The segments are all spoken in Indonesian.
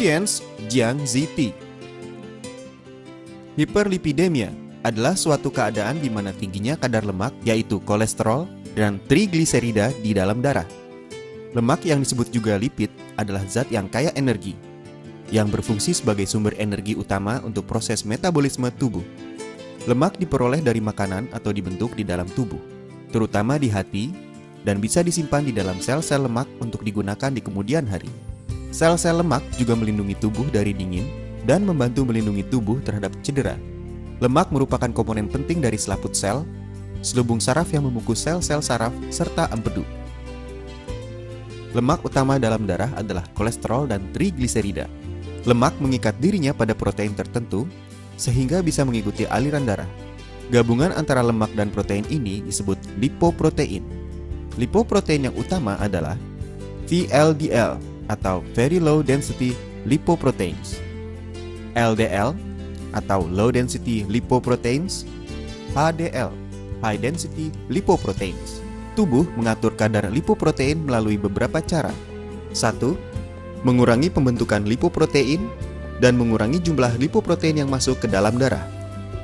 Tian's Jiang Ziti. Hiperlipidemia adalah suatu keadaan di mana tingginya kadar lemak, yaitu kolesterol dan trigliserida di dalam darah. Lemak yang disebut juga lipid adalah zat yang kaya energi, yang berfungsi sebagai sumber energi utama untuk proses metabolisme tubuh. Lemak diperoleh dari makanan atau dibentuk di dalam tubuh, terutama di hati, dan bisa disimpan di dalam sel-sel lemak untuk digunakan di kemudian hari. Sel-sel lemak juga melindungi tubuh dari dingin dan membantu melindungi tubuh terhadap cedera. Lemak merupakan komponen penting dari selaput sel, selubung saraf yang membungkus sel-sel saraf, serta empedu. Lemak utama dalam darah adalah kolesterol dan trigliserida. Lemak mengikat dirinya pada protein tertentu, sehingga bisa mengikuti aliran darah. Gabungan antara lemak dan protein ini disebut lipoprotein. Lipoprotein yang utama adalah VLDL atau Very Low Density Lipoproteins, LDL atau Low Density Lipoproteins, HDL, High Density Lipoproteins. Tubuh mengatur kadar lipoprotein melalui beberapa cara. 1. Mengurangi pembentukan lipoprotein dan mengurangi jumlah lipoprotein yang masuk ke dalam darah.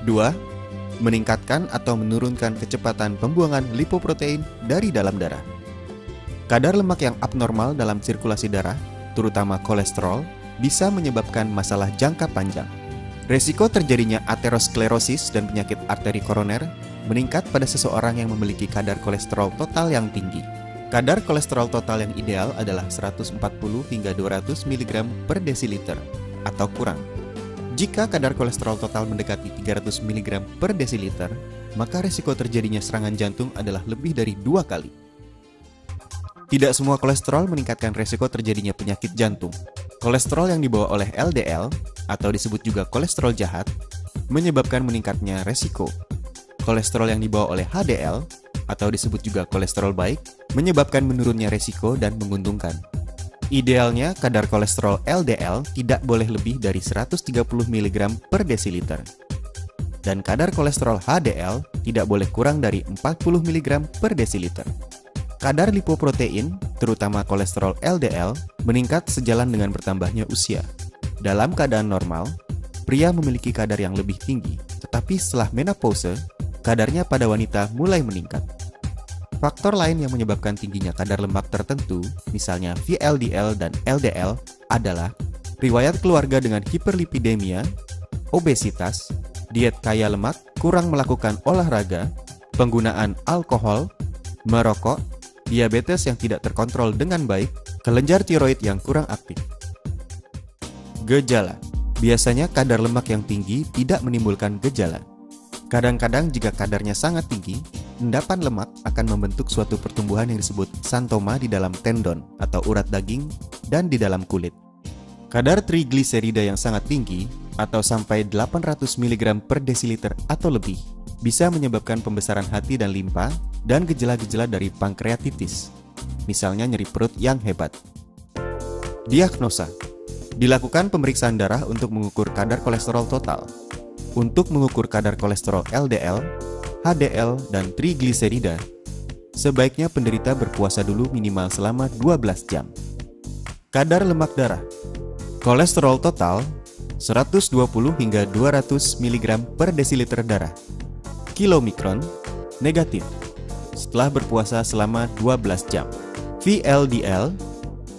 2. Meningkatkan atau menurunkan kecepatan pembuangan lipoprotein dari dalam darah. Kadar lemak yang abnormal dalam sirkulasi darah, terutama kolesterol, bisa menyebabkan masalah jangka panjang. Resiko terjadinya aterosklerosis dan penyakit arteri koroner meningkat pada seseorang yang memiliki kadar kolesterol total yang tinggi. Kadar kolesterol total yang ideal adalah 140 hingga 200 mg per desiliter atau kurang. Jika kadar kolesterol total mendekati 300 mg per desiliter, maka risiko terjadinya serangan jantung adalah lebih dari 2 kali. Tidak semua kolesterol meningkatkan risiko terjadinya penyakit jantung. Kolesterol yang dibawa oleh LDL, atau disebut juga kolesterol jahat, menyebabkan meningkatnya risiko. Kolesterol yang dibawa oleh HDL, atau disebut juga kolesterol baik, menyebabkan menurunnya risiko dan menguntungkan. Idealnya, kadar kolesterol LDL tidak boleh lebih dari 130 mg per desiliter. Dan kadar kolesterol HDL tidak boleh kurang dari 40 mg per desiliter. Kadar lipoprotein, terutama kolesterol LDL, meningkat sejalan dengan bertambahnya usia. Dalam keadaan normal, pria memiliki kadar yang lebih tinggi, tetapi setelah menopause, kadarnya pada wanita mulai meningkat. Faktor lain yang menyebabkan tingginya kadar lemak tertentu, misalnya VLDL dan LDL, adalah riwayat keluarga dengan hiperlipidemia, obesitas, diet kaya lemak, kurang melakukan olahraga, penggunaan alkohol, merokok, diabetes yang tidak terkontrol dengan baik, kelenjar tiroid yang kurang aktif. Gejala. Biasanya kadar lemak yang tinggi tidak menimbulkan gejala. Kadang-kadang jika kadarnya sangat tinggi, endapan lemak akan membentuk suatu pertumbuhan yang disebut xanthoma di dalam tendon atau urat daging dan di dalam kulit. Kadar trigliserida yang sangat tinggi atau sampai 800 mg per desiliter atau lebih bisa menyebabkan pembesaran hati dan limpa dan gejala-gejala dari pankreatitis, misalnya nyeri perut yang hebat. Diagnosa. Dilakukan pemeriksaan darah untuk mengukur kadar kolesterol total. Untuk mengukur kadar kolesterol LDL, HDL, dan trigliserida, sebaiknya penderita berpuasa dulu minimal selama 12 jam. Kadar lemak darah. Kolesterol total 120 hingga 200 mg per desiliter darah. Kilomikron, negatif. Setelah berpuasa selama 12 jam. VLDL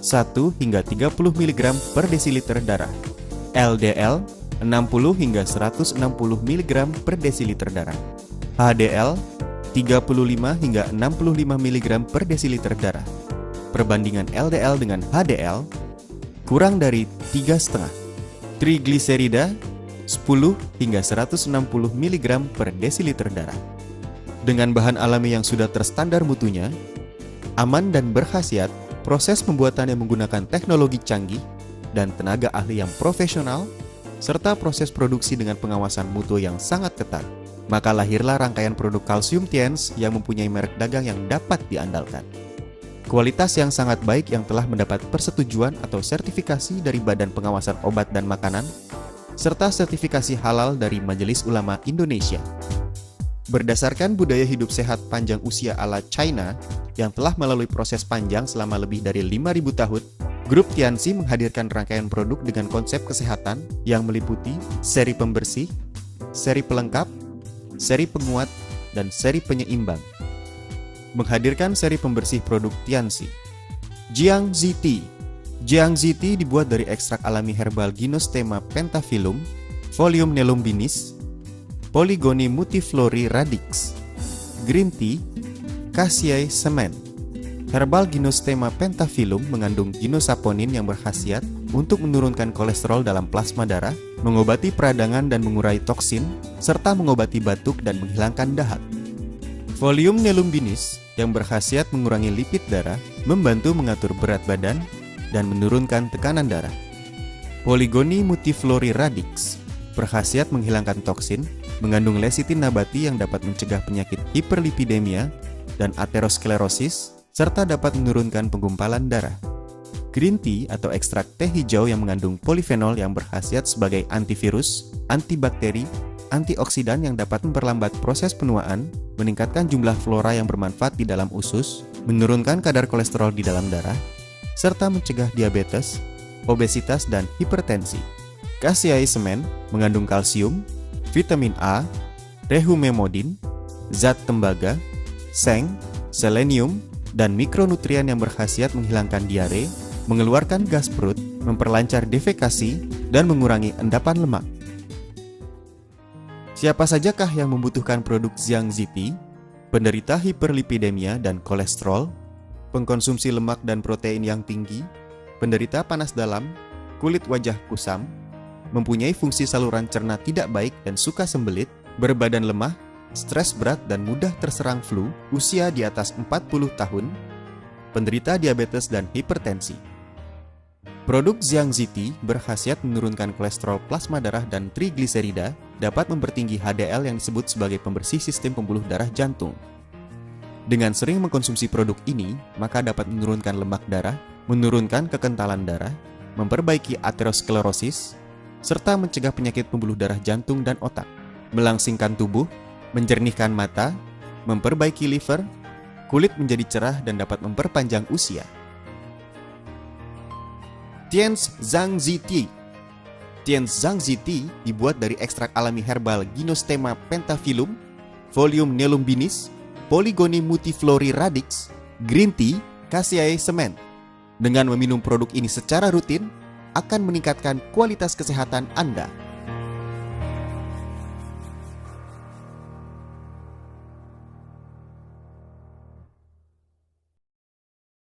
1 hingga 30 mg per desiliter darah. LDL 60 hingga 160 mg per desiliter darah. HDL 35 hingga 65 mg per desiliter darah. Perbandingan LDL dengan HDL kurang dari 3,5. Trigliserida 10 hingga 160 mg per desiliter darah. Dengan bahan alami yang sudah terstandar mutunya, aman dan berkhasiat, proses pembuatannya menggunakan teknologi canggih dan tenaga ahli yang profesional, serta proses produksi dengan pengawasan mutu yang sangat ketat, maka lahirlah rangkaian produk kalsium Tiens yang mempunyai merek dagang yang dapat diandalkan. Kualitas yang sangat baik yang telah mendapat persetujuan atau sertifikasi dari Badan Pengawasan Obat dan Makanan, serta sertifikasi halal dari Majelis Ulama Indonesia. Berdasarkan budaya hidup sehat panjang usia ala China yang telah melalui proses panjang selama lebih dari 5.000 tahun, Grup Tianxi menghadirkan rangkaian produk dengan konsep kesehatan yang meliputi seri pembersih, seri pelengkap, seri penguat, dan seri penyeimbang. Menghadirkan seri pembersih produk Tianxi. Jiangxi Tea. Jiangxi Tea dibuat dari ekstrak alami herbal Gynostema pentaphyllum, Folium nelumbinis, Polygonia multiflori radix, Green Tea, Cassia semen. Herbal Gynostema pentaphyllum mengandung ginosaponin yang berkhasiat untuk menurunkan kolesterol dalam plasma darah, mengobati peradangan dan mengurai toksin, serta mengobati batuk dan menghilangkan dahak. Folium nelumbinis yang berkhasiat mengurangi lipid darah, membantu mengatur berat badan, dan menurunkan tekanan darah. Polygonia multiflori radix berkhasiat menghilangkan toksin, mengandung lecitin nabati yang dapat mencegah penyakit hiperlipidemia dan aterosklerosis, serta dapat menurunkan penggumpalan darah. Green tea atau ekstrak teh hijau yang mengandung polifenol yang berkhasiat sebagai antivirus, antibakteri, antioksidan yang dapat memperlambat proses penuaan, meningkatkan jumlah flora yang bermanfaat di dalam usus, menurunkan kadar kolesterol di dalam darah, serta mencegah diabetes, obesitas, dan hipertensi. Cassia semen mengandung kalsium, vitamin A, rehumemodin, zat tembaga, seng, selenium, dan mikronutrien yang berkhasiat menghilangkan diare, mengeluarkan gas perut, memperlancar defekasi, dan mengurangi endapan lemak. Siapa sajakah yang membutuhkan produk Jiangxi Tea? Penderita hiperlipidemia dan kolesterol, pengkonsumsi lemak dan protein yang tinggi, penderita panas dalam, kulit wajah kusam, mempunyai fungsi saluran cerna tidak baik dan suka sembelit, berbadan lemah, stres berat dan mudah terserang flu, usia di atas 40 tahun, penderita diabetes dan hipertensi. Produk Jiangxi Tea berkhasiat menurunkan kolesterol plasma darah dan trigliserida, dapat mempertinggi HDL yang disebut sebagai pembersih sistem pembuluh darah jantung. Dengan sering mengkonsumsi produk ini, maka dapat menurunkan lemak darah, menurunkan kekentalan darah, memperbaiki aterosklerosis, serta mencegah penyakit pembuluh darah jantung dan otak, melangsingkan tubuh, menjernihkan mata, memperbaiki liver, kulit menjadi cerah dan dapat memperpanjang usia. Tianxi Tea. Tianxi Tea dibuat dari ekstrak alami herbal Gynostema pentaphyllum, Folium nelumbinis, Polygonia multiflori radix, Green Tea, Cassia semen. Dengan meminum produk ini secara rutin, akan meningkatkan kualitas kesehatan Anda.